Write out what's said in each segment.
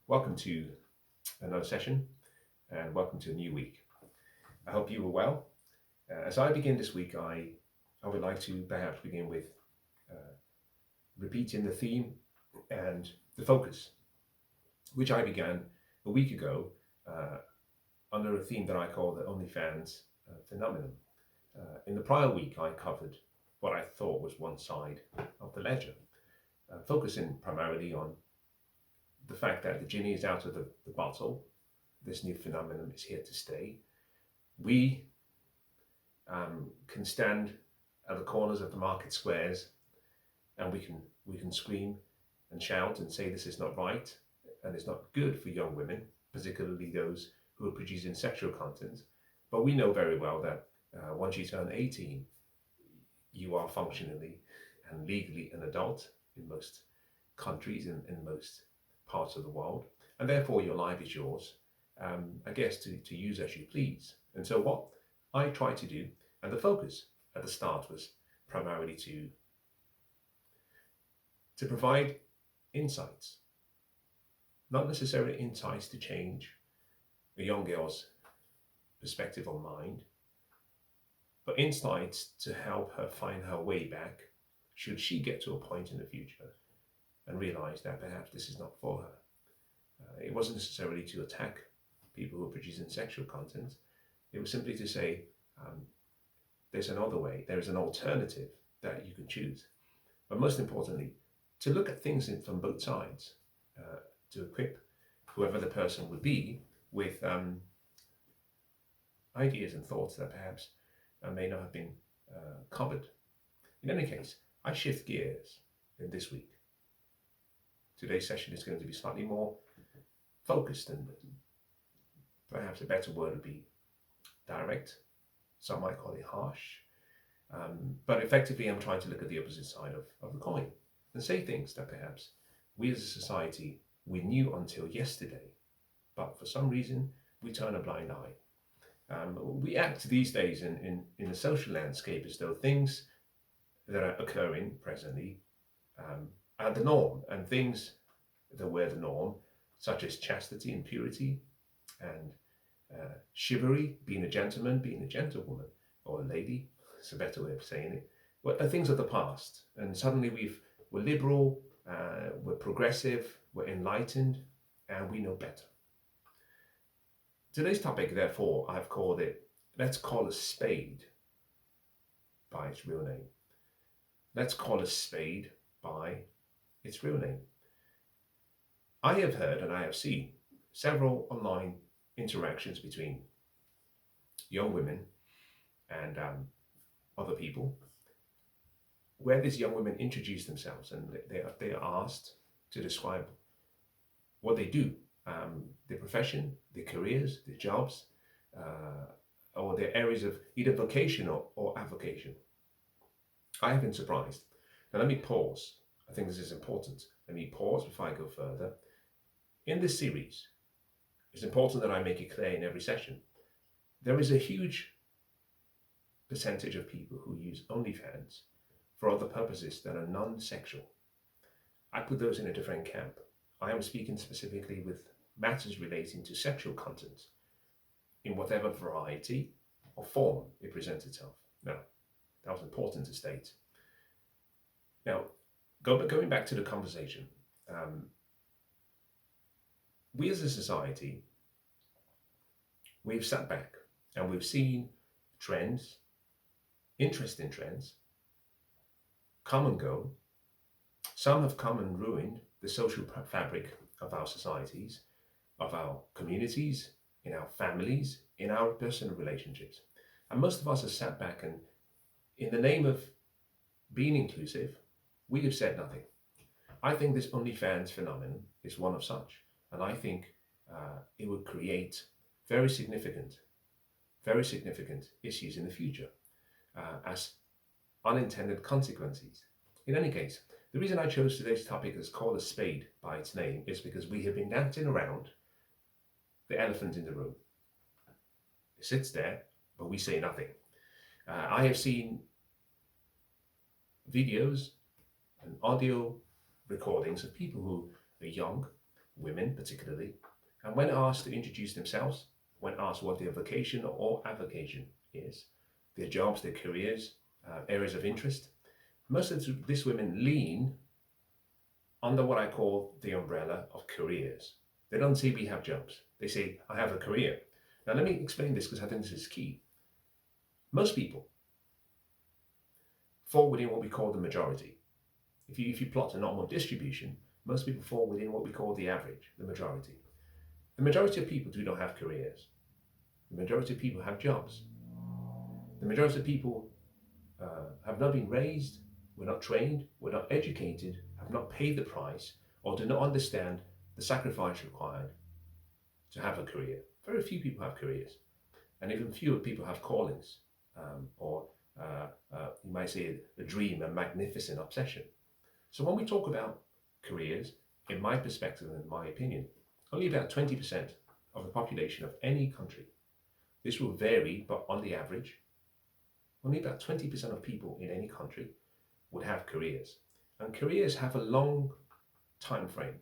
Welcome to another session and welcome to a new week. I hope you are well. As I begin this week, I would like to perhaps begin with uh, repeating the theme and the focus, which I began a week ago uh, under a theme that I call the OnlyFans phenomenon. In the prior week, I covered what I thought was one side of the ledger, focusing primarily on the fact that the genie is out of the bottle. This new phenomenon is here to stay. We can stand at the corners of the market squares and we can scream and shout and say this is not right and it's not good for young women, particularly those who are producing sexual content. But we know very well that once you turn 18, you are functionally and legally an adult in most countries and in most parts of the world, and therefore your life is yours, I guess, to use as you please. And so, what I try to do, and the focus at the start was primarily to provide insights, not necessarily insights to change a young girl's perspective or mind, but insights to help her find her way back should she get to a point in the future and realize that perhaps this is not for her. It wasn't necessarily to attack people who are producing sexual content. It was simply to say, there's another way, there is an alternative that you can choose. But most importantly, to look at things from both sides, to equip whoever the person would be with ideas and thoughts that perhaps may not have been covered. In any case, I shift gears in this week. Today's session is going to be slightly more focused, and perhaps a better word would be direct. Some might call it harsh. But effectively, I'm trying to look at the opposite side of the coin and say things that perhaps we as a society, we knew until yesterday, but for some reason, we turn a blind eye. We act these days in the social landscape as though things that are occurring presently are the norm, and things that were the norm, such as chastity and purity and chivalry, being a gentleman, being a gentlewoman, or a lady, it's a better way of saying it, well, are things of the past. And suddenly we're liberal, we're progressive, we're enlightened, and we know better. Today's topic, therefore, I've called it, let's call a spade by its real name. Let's call a spade by its real name. I have heard and I have seen several online interactions between young women and other people where these young women introduce themselves and they are asked to describe what they do, their profession, their careers, their jobs, or their areas of either vocation or avocation. I have been surprised. Now let me pause. I think this is important. Let me pause before I go further. In this series, it's important that I make it clear in every session, there is a huge percentage of people who use OnlyFans for other purposes that are non-sexual. I put those in a different camp. I am speaking specifically with matters relating to sexual content in whatever variety or form it presents itself. Now, that was important to state. Now, going back to the conversation, we as a society, we've sat back and we've seen trends, interesting trends, come and go. Some have come and ruined the social fabric of our societies, of our communities, in our families, in our personal relationships. And most of us have sat back and, in the name of being inclusive, we have said nothing. I think this OnlyFans phenomenon is one of such. And I think it would create very significant issues in the future as unintended consequences. In any case, the reason I chose today's topic as call a spade by its name is because we have been dancing around the elephant in the room. It sits there, but we say nothing. I have seen videos and audio recordings of people who are young, women particularly, and when asked to introduce themselves, when asked what their vocation or avocation is, their jobs, their careers, areas of interest, most of these women lean under what I call the umbrella of careers. They don't say we have jobs. They say I have a career. Now let me explain this because I think this is key. Most people fall within what we call the majority. If you plot a normal distribution, most people fall within what we call the average, the majority. The majority of people do not have careers. The majority of people have jobs. The majority of people have not been raised, were not trained, were not educated, have not paid the price, or do not understand the sacrifice required to have a career. Very few people have careers, and even fewer people have callings, or you might say a dream, a magnificent obsession. So when we talk about careers, in my perspective and in my opinion, only about 20% of the population of any country, this will vary, but on the average, only about 20% of people in any country would have careers. And careers have a long time frame.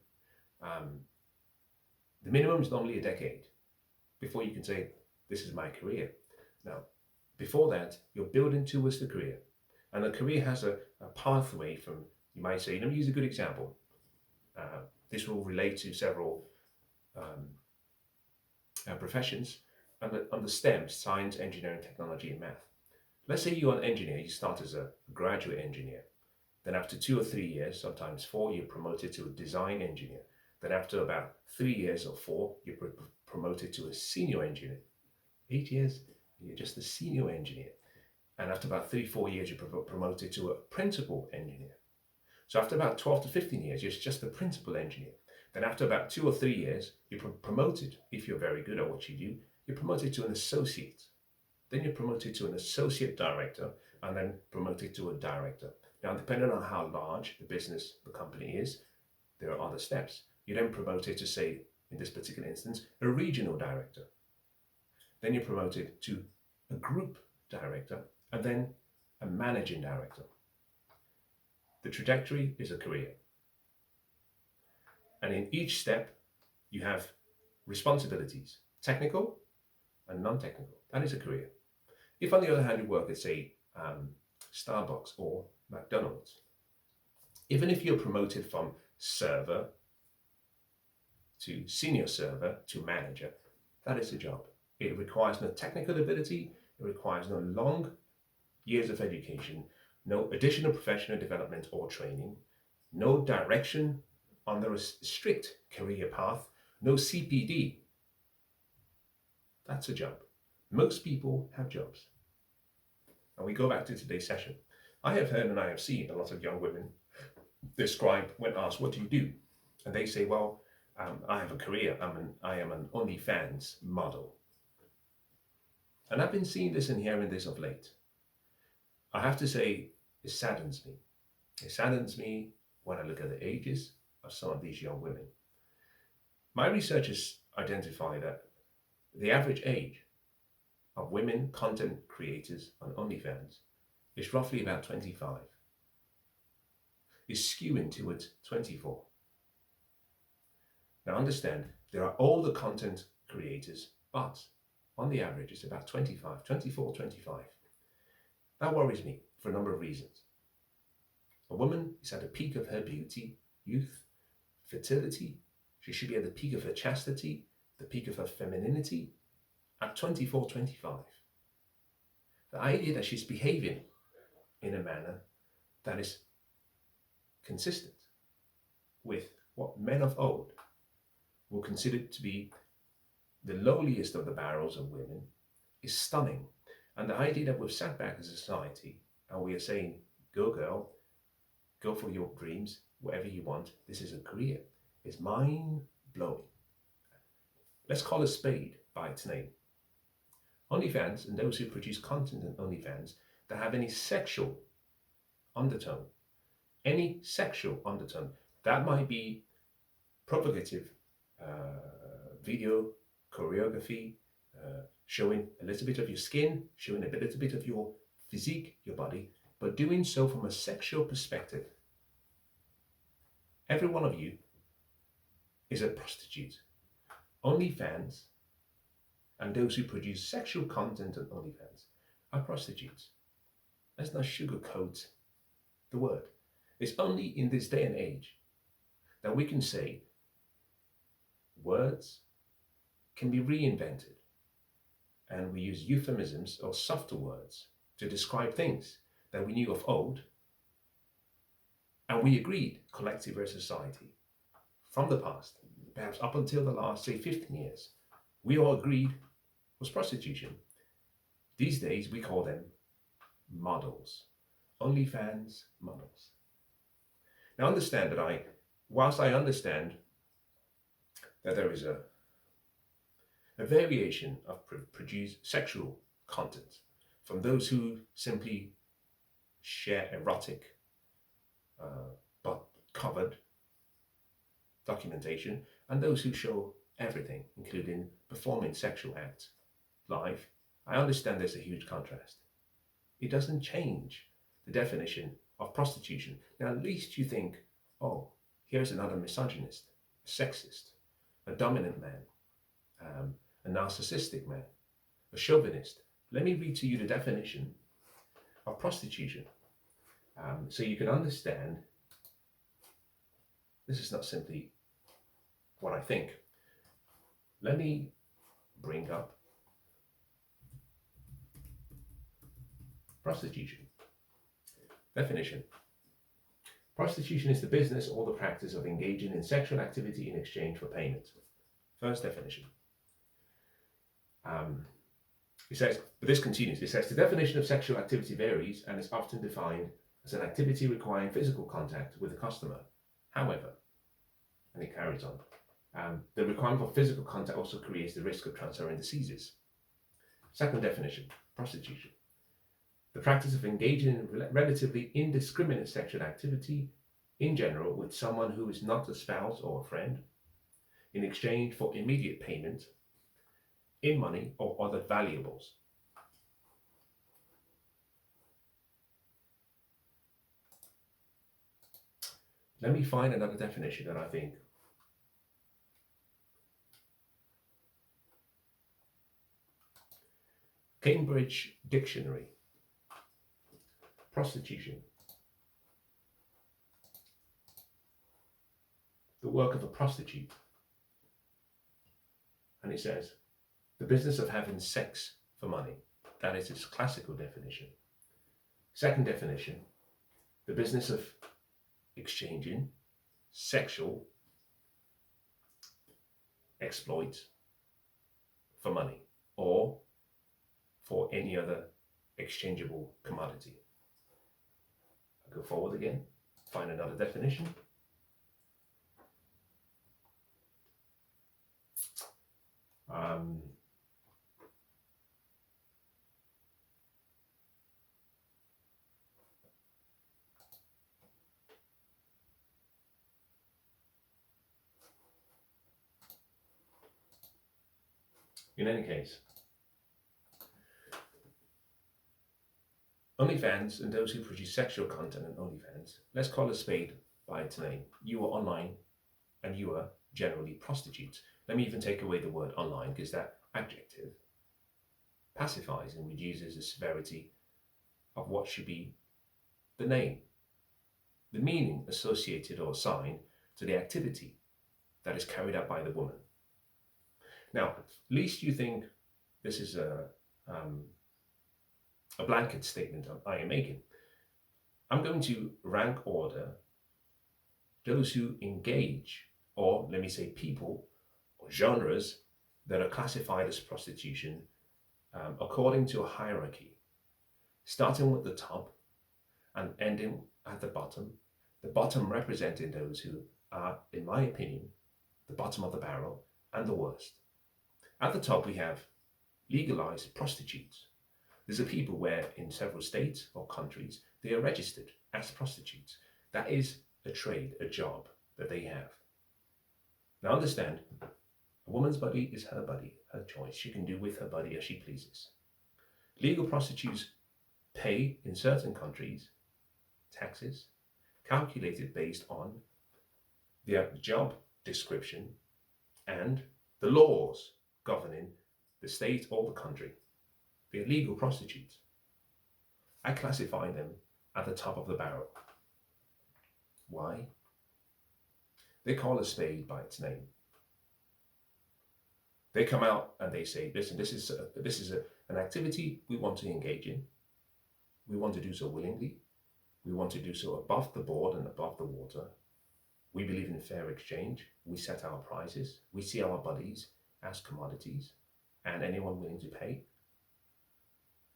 The minimum is normally a decade before you can say, this is my career. Now, before that, you're building towards the career. And a career has a pathway from, you might say, let me use a good example. This will relate to several professions under STEM, science, engineering, technology, and math. Let's say you're an engineer, you start as a graduate engineer. Then after 2 or 3 years, sometimes 4, you're promoted to a design engineer. Then after about 3 years or 4, you're promoted to a senior engineer. 8 years, you're just a senior engineer. And after about 3, 4 years, you're promoted to a principal engineer. So after about 12 to 15 years, you're just a principal engineer. Then after about 2 or 3 years, you're promoted, if you're very good at what you do, you're promoted to an associate. Then you're promoted to an associate director, and then promoted to a director. Now, depending on how large the business, the company is, there are other steps. You're then promoted to, say, in this particular instance, a regional director. Then you're promoted to a group director, and then a managing director. The trajectory is a career. And in each step, you have responsibilities, technical and non-technical. That is a career. If, on the other hand, you work at, say, Starbucks or McDonald's, even if you're promoted from server to senior server to manager, that is a job. It requires no technical ability, it requires no long years of education, no additional professional development or training, no direction under a strict career path, no CPD. That's a job. Most people have jobs. And we go back to today's session. I have heard and I have seen a lot of young women describe when asked, what do you do? And they say, well, I have a career. I am an OnlyFans model. And I've been seeing this and hearing this of late. I have to say, it saddens me. It saddens me when I look at the ages of some of these young women. My research has identified that the average age of women content creators on OnlyFans is roughly about 25. It's skewing towards 24. Now understand, there are older content creators, but on the average it's about 25, 24, 25. That worries me for a number of reasons. A woman is at the peak of her beauty, youth, fertility. She should be at the peak of her chastity, the peak of her femininity, at 24, 25. The idea that she's behaving in a manner that is consistent with what men of old will consider to be the lowliest of the barrels of women is stunning. And the idea that we've sat back as a society and we are saying, go girl, go for your dreams, whatever you want, this is a career, is mind-blowing. Let's call a spade by its name. OnlyFans and those who produce content on OnlyFans that have any sexual undertone, that might be provocative video, choreography, showing a little bit of your skin, showing a little bit of your physique, your body, but doing so from a sexual perspective. Every one of you is a prostitute. OnlyFans and those who produce sexual content on OnlyFans are prostitutes. Let's not sugarcoat the word. It's only in this day and age that we can say words can be reinvented and we use euphemisms or softer words to describe things that we knew of old and we agreed collective as society from the past, perhaps up until the last, say, 15 years, we all agreed was prostitution. These days we call them models, OnlyFans models. Now understand that whilst I understand that there is a variation of produced sexual content from those who simply share erotic but covered documentation and those who show everything, including performing sexual acts live, I understand there's a huge contrast. It doesn't change the definition of prostitution. Now, at least you think, oh, here's another misogynist, a sexist, a dominant man, a narcissistic man, a chauvinist. Let me read to you the definition of prostitution so you can understand this is not simply what I think. Let me bring up prostitution. Definition. Prostitution is the business or the practice of engaging in sexual activity in exchange for payment. First definition. It says, but this continues. It says the definition of sexual activity varies and is often defined as an activity requiring physical contact with the customer. However, and it carries on, the requirement for physical contact also creates the risk of transferring diseases. Second definition, prostitution. The practice of engaging in relatively indiscriminate sexual activity in general with someone who is not a spouse or a friend in exchange for immediate payment in money or other valuables. Let me find another definition that I think Cambridge Dictionary. Prostitution. The work of a prostitute. And it says, the business of having sex for money. That is its classical definition. Second definition, the business of exchanging sexual exploits for money or for any other exchangeable commodity. I'll go forward again, find another definition. In any case, OnlyFans and those who produce sexual content on OnlyFans, let's call a spade by its name. You are online and you are generally prostitutes. Let me even take away the word online because that adjective pacifies and reduces the severity of what should be the name, the meaning associated or assigned to the activity that is carried out by the woman. Now, least you think this is a blanket statement I am making. I'm going to rank order those who engage, or let me say people or genres that are classified as prostitution according to a hierarchy, starting with the top and ending at the bottom representing those who are, in my opinion, the bottom of the barrel and the worst. At the top we have legalized prostitutes. These are people where in several states or countries they are registered as prostitutes. That is a trade, a job that they have. Now understand, a woman's body is her body, her choice. She can do with her body as she pleases. Legal prostitutes pay in certain countries taxes calculated based on their job description and the laws governing the state or the country. They're legal prostitutes. I classify them at the top of the barrel. Why? They call a spade by its name. They come out and they say, listen, this is an activity we want to engage in. We want to do so willingly. We want to do so above the board and above the water. We believe in fair exchange. We set our prices. We see our bodies as commodities and anyone willing to pay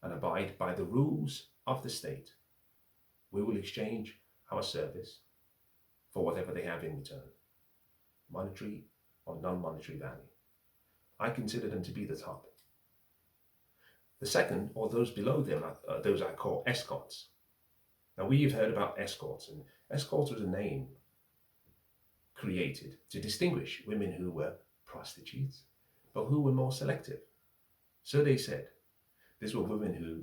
and abide by the rules of the state. We will exchange our service for whatever they have in return, monetary or non-monetary value. I consider them to be the top. The second, or those below them, are those I call escorts. Now, we've heard about escorts, and escorts was a name created to distinguish women who were prostitutes, but who were more selective. So they said, these were women who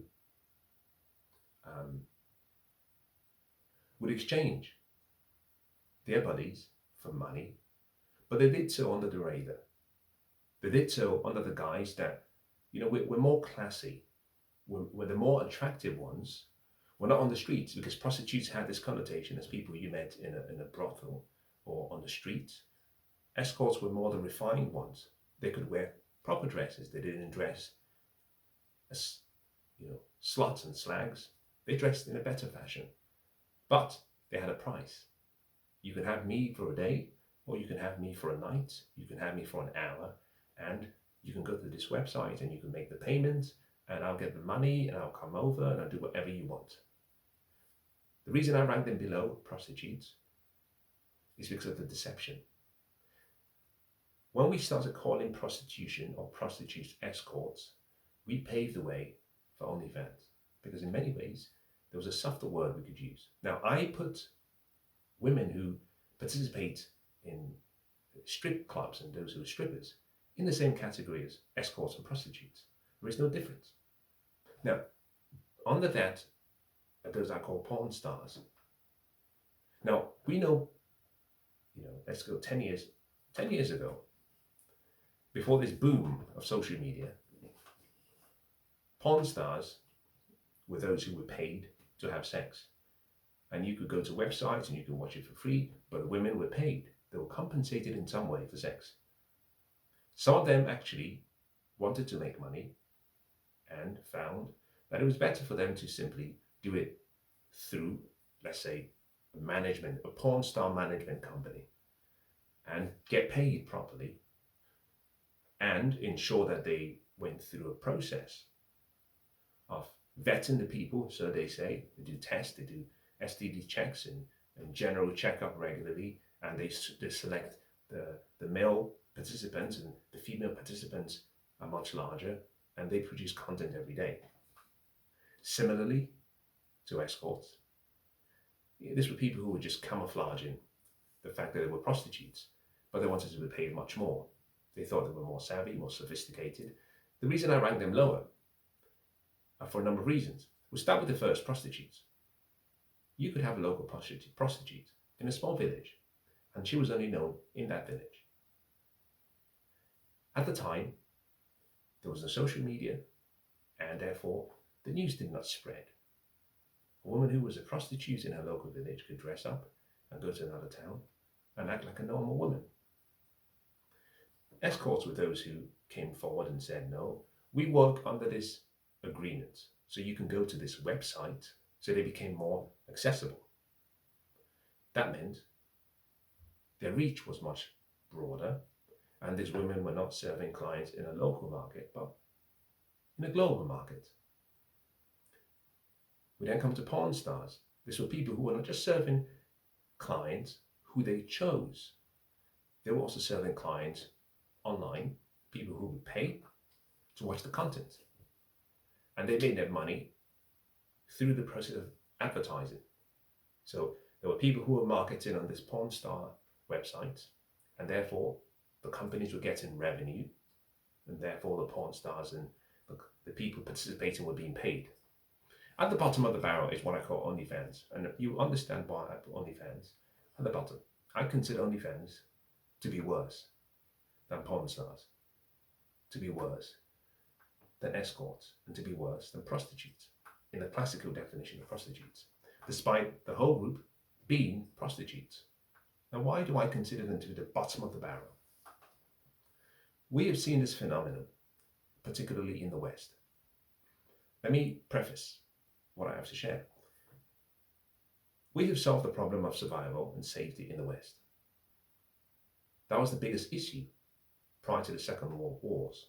would exchange their bodies for money, but they did so under the radar. They did so under the guise that, we're more classy. We're the more attractive ones. We're not on the streets, because prostitutes had this connotation as people you met in a brothel or on the streets. Escorts were more the refined ones. They could wear proper dresses. They didn't dress as, sluts and slags. They dressed in a better fashion. But they had a price. You can have me for a day, or you can have me for a night. You can have me for an hour, and you can go to this website and you can make the payments, and I'll get the money and I'll come over and I'll do whatever you want. The reason I rank them below prostitutes is because of the deception. When we started calling prostitution or prostitutes escorts, we paved the way for OnlyFans, because in many ways there was a softer word we could use. Now, I put women who participate in strip clubs and those who are strippers in the same category as escorts and prostitutes. There is no difference. Now, under that, those I call porn stars. Now, we know, let's go 10 years ago, before this boom of social media, porn stars were those who were paid to have sex. And you could go to websites and you could watch it for free, but the women were paid. They were compensated in some way for sex. Some of them actually wanted to make money and found that it was better for them to simply do it through, let's say, a porn star management company, and get paid properly and ensure that they went through a process of vetting the people. So they say they do tests, they do STD checks and general checkup regularly, and they select the male participants, and the female participants are much larger, and they produce content every day. Similarly to escorts, these were people who were just camouflaging the fact that they were prostitutes, but they wanted to be paid much more. They thought they were more savvy, more sophisticated. The reason I rank them lower are for a number of reasons. We'll start with the first, prostitutes. You could have a local prostitute in a small village, and she was only known in that village. At the time, there was no social media, and therefore the news did not spread. A woman who was a prostitute in her local village could dress up and go to another town and act like a normal woman. Escorts were those who came forward and said, no, we work under this agreement, so you can go to this website. So they became more accessible. That meant their reach was much broader, and these women were not serving clients in a local market, but in a global market. We then come to porn stars. These were people who were not just serving clients who they chose. They were also serving clients online, people who would pay to watch the content. And they made their money through the process of advertising. So there were people who were marketing on this porn star website, and therefore the companies were getting revenue, and therefore the porn stars and the people participating were being paid. At the bottom of the barrel is what I call OnlyFans, and you understand why I put OnlyFans at the bottom. I consider OnlyFans to be worse than porn stars, to be worse than escorts, and to be worse than prostitutes, in the classical definition of prostitutes, despite the whole group being prostitutes. Now, why do I consider them to be the bottom of the barrel? We have seen this phenomenon, particularly in the West. Let me preface what I have to share. We have solved the problem of survival and safety in the West. That was the biggest issue prior to the Second World Wars.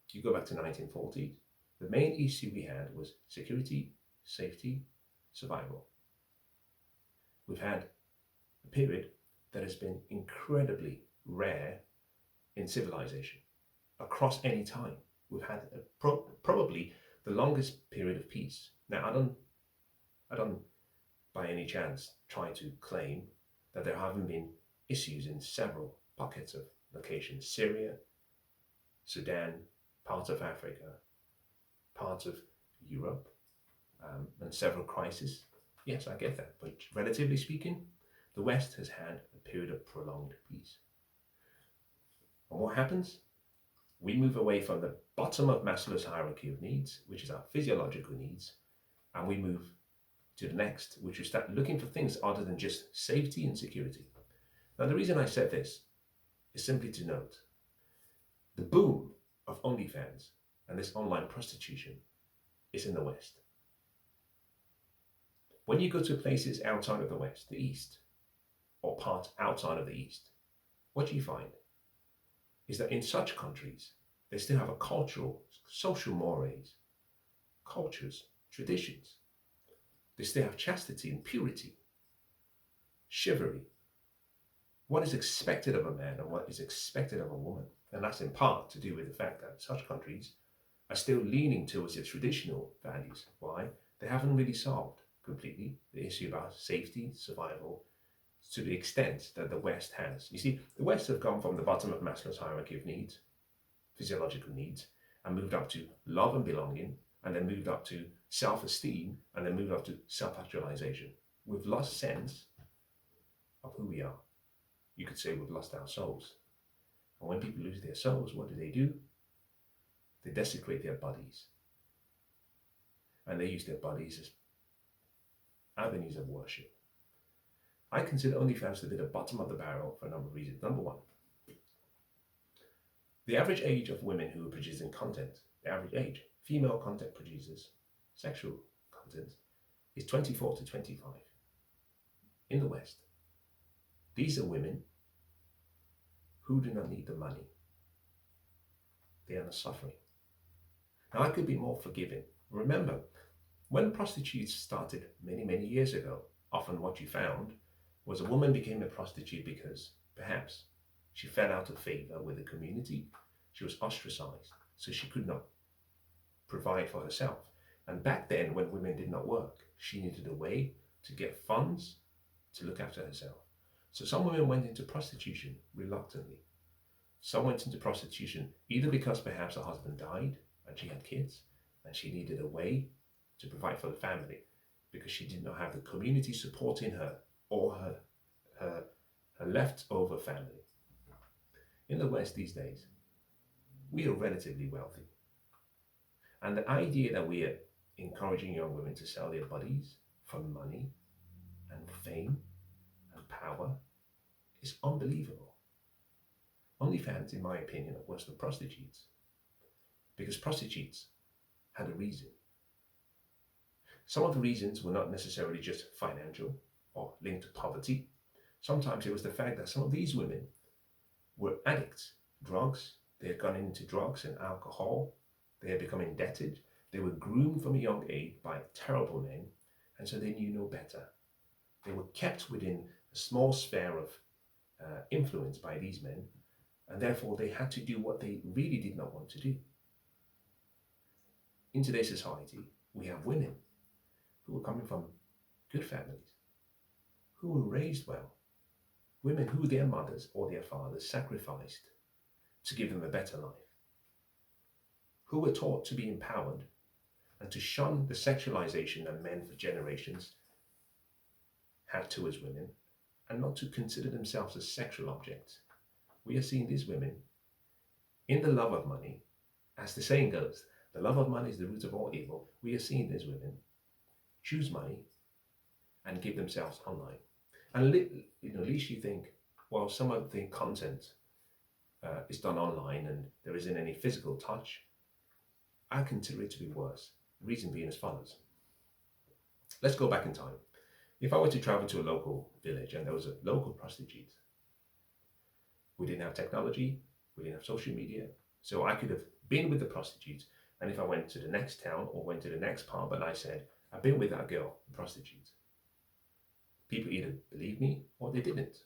You go back to 1940, the main issue we had was security, safety, survival. We've had a period that has been incredibly rare in civilization across any time. We've had probably the longest period of peace. Now, I don't by any chance try to claim that there haven't been issues in several pockets of locations: Syria, Sudan, parts of Africa, parts of Europe, and several crises. Yes, I get that. But relatively speaking, the West has had a period of prolonged peace. And what happens? We move away from the bottom of Maslow's hierarchy of needs, which is our physiological needs, and we move to the next, which is start looking for things other than just safety and security. Now, the reason I said this is simply to note the boom of OnlyFans and this online prostitution is in the West. When you go to places outside of the West, the East, or parts outside of the East, what do you find? Is that in such countries, they still have a cultural, social mores, cultures, traditions. They still have chastity and purity, chivalry, what is expected of a man and what is expected of a woman. And that's in part to do with the fact that such countries are still leaning towards their traditional values. Why? They haven't really solved completely the issue about safety, survival, to the extent that the West has. You see, the West have gone from the bottom of Maslow's hierarchy of needs, physiological needs, and moved up to love and belonging, and then moved up to self-esteem, and then moved up to self-actualization. We've lost sense of who we are. You could say we've lost our souls. And when people lose their souls, what do? They desecrate their bodies. And they use their bodies as avenues of worship. I consider OnlyFans to be the bottom of the barrel for a number of reasons. Number one, the average age of women who are producing content, the average age, female content producers, sexual content, is 24 to 25 in the West. These are women who do not need the money. They are not suffering. Now, I could be more forgiving. Remember, when prostitutes started many, many years ago, often what you found was a woman became a prostitute because perhaps she fell out of favor with the community. She was ostracized, so she could not provide for herself. And back then, when women did not work, she needed a way to get funds to look after herself. So some women went into prostitution reluctantly. Some went into prostitution either because perhaps her husband died and she had kids and she needed a way to provide for the family because she did not have the community supporting her or her leftover family. In the West these days, we are relatively wealthy. And the idea that we are encouraging young women to sell their bodies for money and fame and power is unbelievable. OnlyFans, in my opinion, are worse than prostitutes. Because prostitutes had a reason. Some of the reasons were not necessarily just financial or linked to poverty. Sometimes it was the fact that some of these women were addicts, drugs. They had gone into drugs and alcohol. They had become indebted. They were groomed from a young age by terrible men, and so they knew no better. They were kept within a small sphere of influence by these men, and therefore they had to do what they really did not want to do. In today's society, we have women who are coming from good families, who were raised well, women who their mothers or their fathers sacrificed to give them a better life, who were taught to be empowered and to shun the sexualization that men for generations had towards women, and not to consider themselves as sexual objects, we are seeing these women in the love of money. As the saying goes, the love of money is the root of all evil. We are seeing these women choose money and give themselves online. And at least you think, well, some of the content is done online and there isn't any physical touch. I consider it to be worse. The reason being as follows. Let's go back in time. If I were to travel to a local village and there was a local prostitute, we didn't have technology, we didn't have social media, so I could have been with the prostitute, and if I went to the next town or went to the next pub and I said, I've been with that girl, the prostitute, people either believed me or they didn't.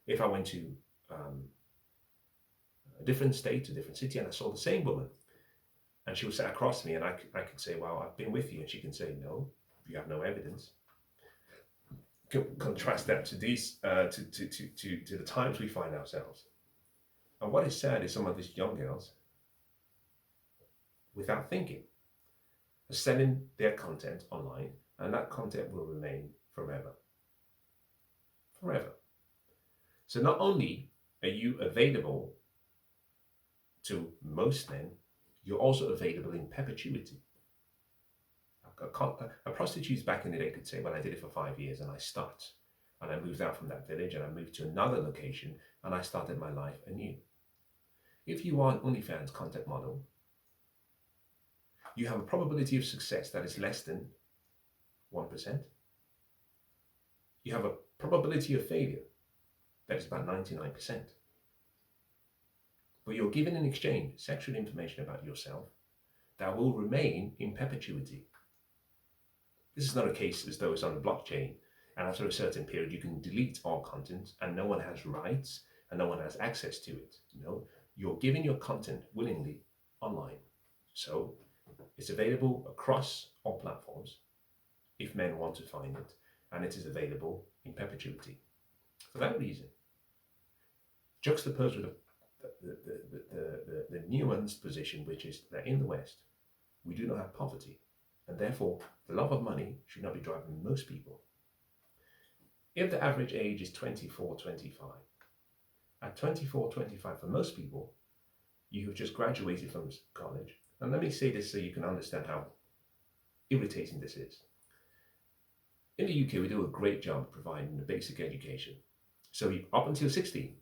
If I went to a different state, a different city, and I saw the same woman, and she was sat across me, and I could say, well, I've been with you, and she can say, no, you have no evidence. Contrast that to these, to the times we find ourselves. And what is sad is some of these young girls, without thinking, are selling their content online, and that content will remain forever. Forever. So not only are you available to most men, you're also available in perpetuity. A prostitute back in the day could say, well, I did it for 5 years and I stopped. And I moved out from that village and I moved to another location and I started my life anew. If you are an OnlyFans content model, you have a probability of success that is less than 1%. You have a probability of failure that is about 99%. But you're given in exchange sexual information about yourself that will remain in perpetuity. This is not a case as though it's on a blockchain and after a certain period you can delete all content and no one has rights and no one has access to it. No, you're giving your content willingly online. So it's available across all platforms if men want to find it, and it is available in perpetuity. For that reason, juxtaposed with the nuanced position, which is that in the West, we do not have poverty, and therefore the love of money should not be driving most people. If the average age is 24, 25, at 24, 25 for most people, you have just graduated from college. And let me say this so you can understand how irritating this is. In the UK, we do a great job providing the basic education. So up until 16,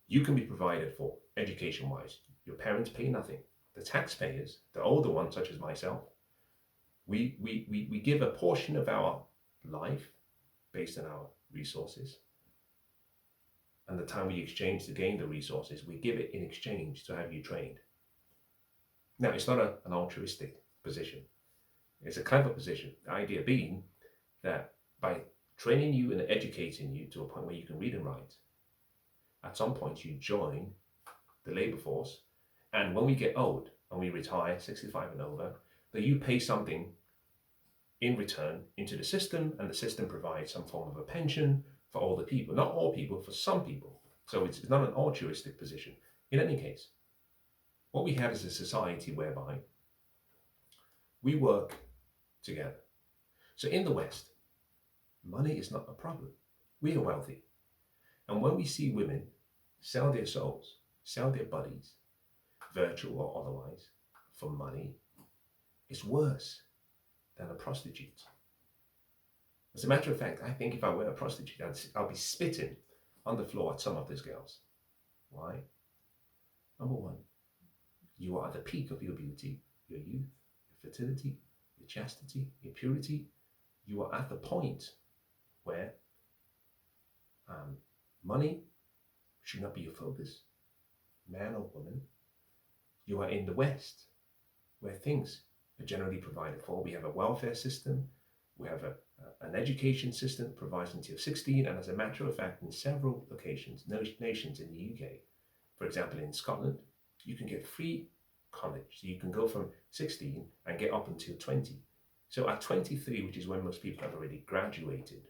you can be provided for education-wise. Your parents pay nothing. The taxpayers, the older ones such as myself, we give a portion of our life based on our resources. And the time we exchange to gain the resources, we give it in exchange to have you trained. Now, it's not an altruistic position. It's a clever position. The idea being that by training you and educating you to a point where you can read and write, at some point you join the labor force, and when we get old and we retire, 65 and over, that you pay something in return into the system, and the system provides some form of a pension for all the people. Not all people, for some people. So it's not an altruistic position. In any case, what we have is a society whereby we work together. So in the West, money is not a problem. We are wealthy. And when we see women sell their souls, sell their bodies, virtual or otherwise, for money, it's worse than a prostitute. As a matter of fact, I think if I were a prostitute, I'll be spitting on the floor at some of these girls. Why? Number one, you are at the peak of your beauty, your youth, your fertility, your chastity, your purity. You are at the point where money should not be your focus, man or woman. You are in the West, where things are generally provided for. We have a welfare system, we have an education system that provides until 16, and as a matter of fact, in several locations, nations in the UK, for example, in Scotland, you can get free college. So you can go from 16 and get up until 20. So at 23, which is when most people have already graduated,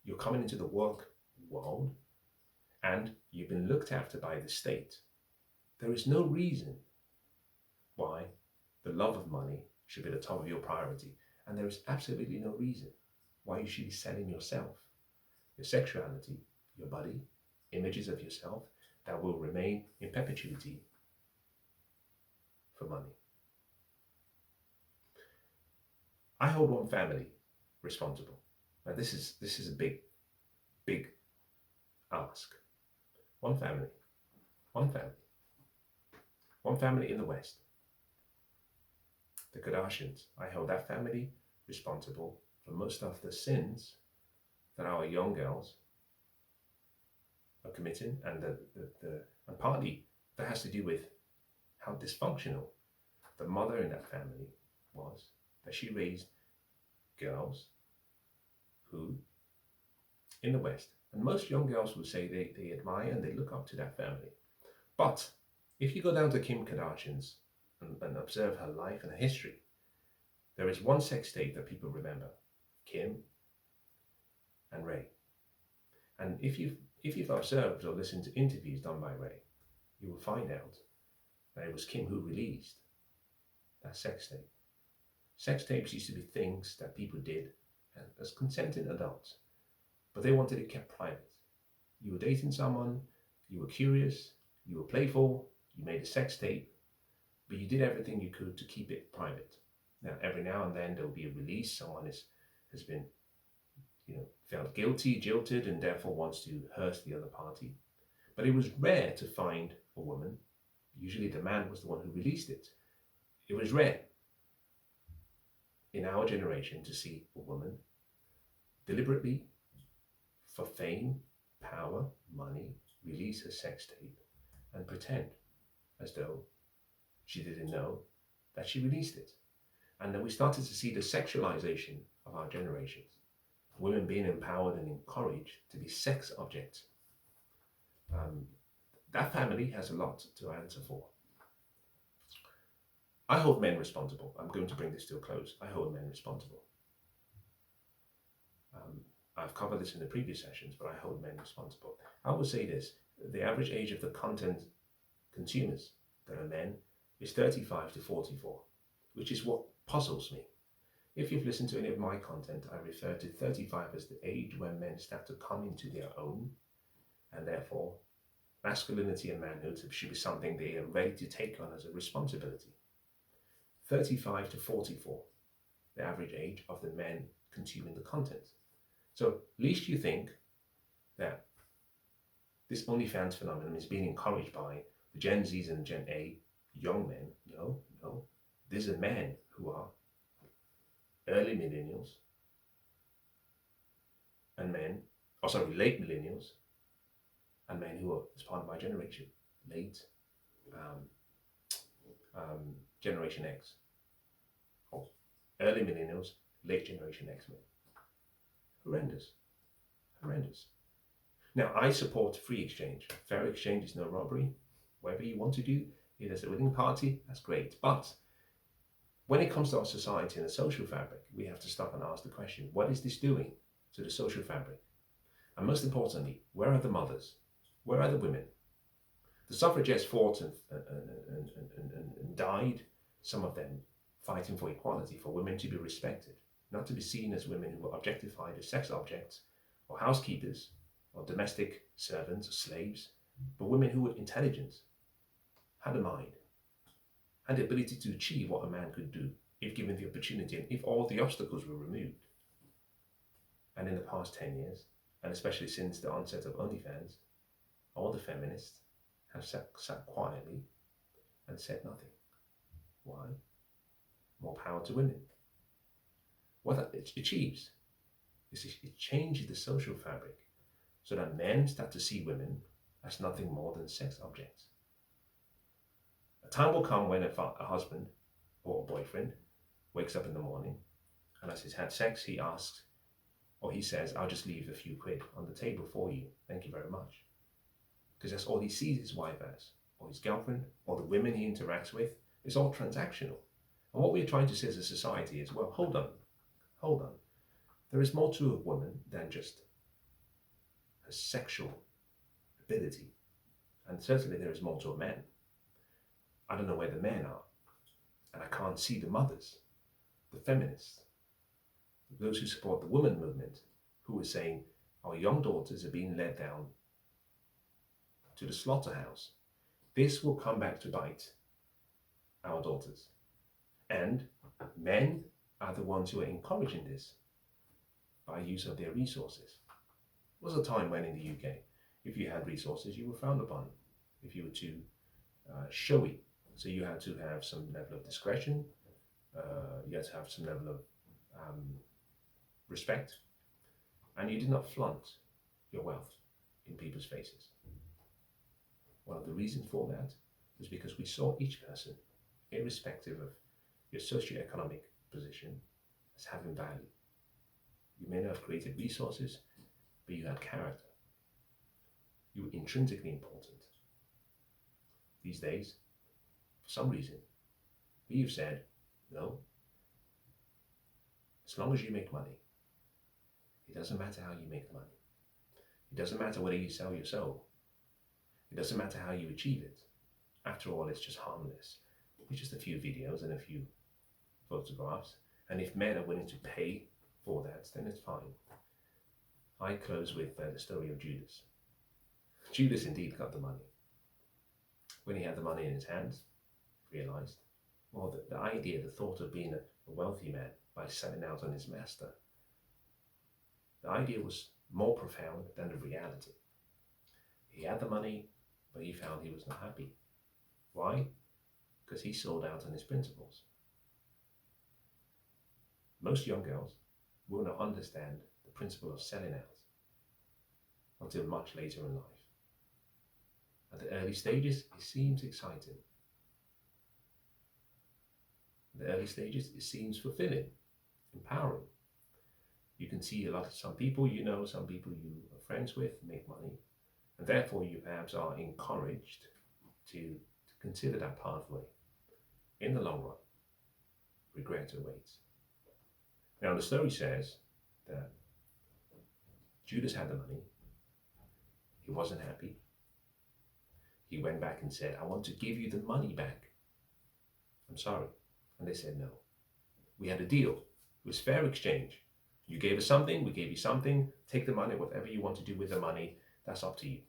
you're coming into the work world and you've been looked after by the state. There is no reason why the love of money should be the top of your priority. And there is absolutely no reason why you should be selling yourself, your sexuality, your body, images of yourself that will remain in perpetuity for money. I hold one family responsible. Now this is a big ask. One family, one family, one family in the West. The Kardashians. I hold that family responsible for most of the sins that our young girls are committing, and and partly that has to do with how dysfunctional the mother in that family was, that she raised girls who, in the West, and most young girls will say they admire and they look up to that family. But if you go down to Kim Kardashian's and observe her life and her history, there is one sex tape that people remember: Kim and Ray. And if you've observed or listened to interviews done by Ray, you will find out that it was Kim who released that sex tape. Sex tapes used to be things that people did as consenting adults, but they wanted it kept private. You were dating someone, you were curious, you were playful, you made a sex tape, but you did everything you could to keep it private. Now, every now and then there will be a release. Someone has been, felt guilty, jilted, and therefore wants to hurt the other party. But it was rare to find a woman. Usually the man was the one who released it. It was rare in our generation to see a woman deliberately, for fame, power, money, release a sex tape and pretend as though she didn't know that she released it. And then we started to see the sexualization of our generations. Women being empowered and encouraged to be sex objects. That family has a lot to answer for. I hold men responsible. I'm going to bring this to a close. I hold men responsible. I've covered this in the previous sessions, but I hold men responsible. I will say this: the average age of the content consumers that are men is 35 to 44, which is what puzzles me. If you've listened to any of my content, I refer to 35 as the age when men start to come into their own, and therefore masculinity and manhood should be something they are ready to take on as a responsibility. 35 to 44, the average age of the men consuming the content. So, least you think that this OnlyFans phenomenon is being encouraged by the Gen Zs and Gen A young men. No. These are men who are early millennials and late millennials and men who are as part of my generation, late Generation X, or early millennials, late Generation X men. Horrendous. Now, I support free exchange. Fair exchange is no robbery. Whatever you want to do, if there's a winning party, that's great. But when it comes to our society and the social fabric, we have to stop and ask the question: what is this doing to the social fabric? And most importantly, where are the mothers? Where are the women? The suffragettes fought and died, some of them fighting for equality, for women to be respected, not to be seen as women who were objectified as sex objects, or housekeepers, or domestic servants, or slaves, but women who were intelligent, had a mind, had the ability to achieve what a man could do if given the opportunity and if all the obstacles were removed. And in the past 10 years, and especially since the onset of OnlyFans, all the feminists have sat quietly and said nothing. Why? More power to women. What that achieves is it changes the social fabric so that men start to see women as nothing more than sex objects. A time will come when a husband or a boyfriend wakes up in the morning and as he's had sex, he asks, or he says, "I'll just leave a few quid on the table for you. Thank you very much." Because that's all he sees his wife as, or his girlfriend, or the women he interacts with. It's all transactional. And what we're trying to say as a society is, well, hold on. There is more to a woman than just her sexual ability. And certainly there is more to a man. I don't know where the men are. And I can't see the mothers, the feminists, those who support the women movement, who are saying our young daughters are being led down to the slaughterhouse. This will come back to bite our daughters. And men are the ones who are encouraging this by use of their resources. There was a time when in the UK, if you had resources, you were frowned upon if you were too showy. So you had to have some level of discretion, you had to have some level of respect, and you did not flaunt your wealth in people's faces. One of the reasons for that was because we saw each person, irrespective of your socioeconomic position, as having value. You may not have created resources, but you had character. You were intrinsically important. These days, for some reason, we have said, no, as long as you make money, it doesn't matter how you make the money. It doesn't matter whether you sell your soul. It doesn't matter how you achieve it. After all, it's just harmless. It's just a few videos and a few photographs. And if men are willing to pay for that, then it's fine. I close with the story of Judas. Judas indeed got the money. When he had the money in his hands, realized, well, the idea, the thought of being a wealthy man by selling out on his master, the idea was more profound than the reality. He had the money, but he found he was not happy. Why? Because he sold out on his principles. Most young girls will not understand the principle of selling out until much later in life. At the early stages, it seems exciting. At the early stages, it seems fulfilling, empowering. You can see some people you know, some people you are friends with make money, and therefore you perhaps are encouraged to consider that pathway. In the long run, regret awaits. Now the story says that Judas had the money, he wasn't happy. He went back and said, I want to give you the money back. I'm sorry. And they said, no. We had a deal. It was fair exchange. You gave us something, we gave you something. Take the money, whatever you want to do with the money, that's up to you.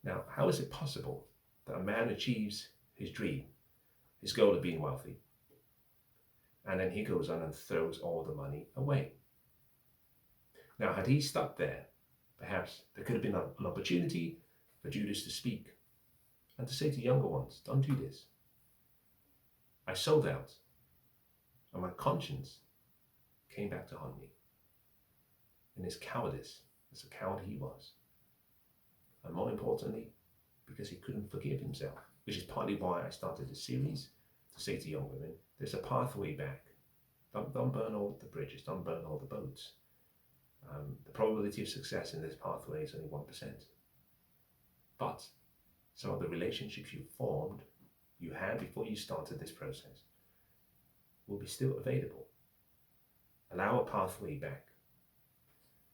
Now, how is it possible that a man achieves his dream, his goal of being wealthy, and then he goes on and throws all the money away? Now, had he stuck there, perhaps there could have been an opportunity for Judas to speak and to say to younger ones, don't do this. I sold out, and my conscience came back to haunt me. In his cowardice, as a coward he was. And more importantly, because he couldn't forgive himself, which is partly why I started this series, to say to young women, there's a pathway back. Don't burn all the bridges, don't burn all the boats. The probability of success in this pathway is only 1%. But some of the relationships you formed, you had before you started this process, will be still available. Allow a pathway back.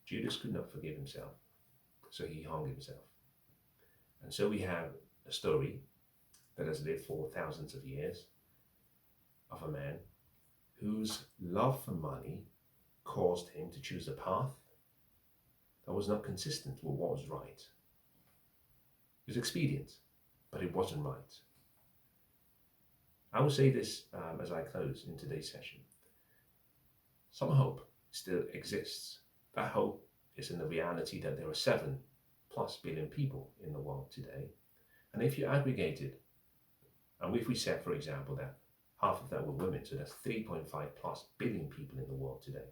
Judas could not forgive himself, so he hung himself. And so we have a story that has lived for thousands of years of a man whose love for money caused him to choose a path that was not consistent with what was right. It was expedient, but it wasn't right. I will say this as I close in today's session. Some hope still exists. That hope is in the reality that there are 7+ billion people in the world today. And if you aggregate it, and if we said, for example, that half of that were women, so that's 3.5+ billion people in the world today.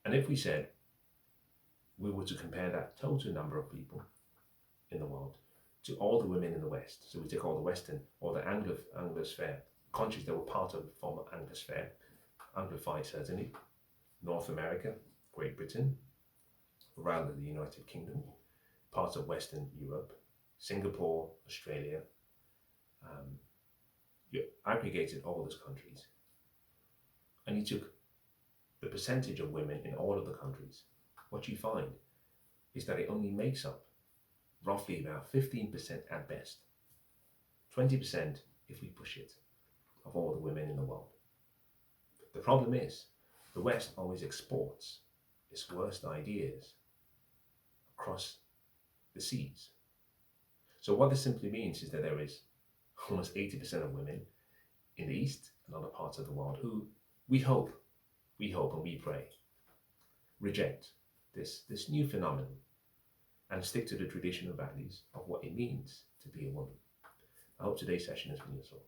And if we said we were to compare that total number of people in the world to all the women in the West, so we take all the Western, or the Anglosphere, countries that were part of the former Anglosphere, Anglophile certainly, North America, Great Britain, rather the United Kingdom, parts of Western Europe, Singapore, Australia. You aggregated all those countries and you took the percentage of women in all of the countries. What you find is that it only makes up roughly about 15% at best, 20% if we push it, of all the women in the world. The problem is, the West always exports its worst ideas across the seas. So what this simply means is that there is almost 80% of women in the East and other parts of the world who we hope and we pray reject this new phenomenon and stick to the traditional values of what it means to be a woman. I hope today's session has been useful.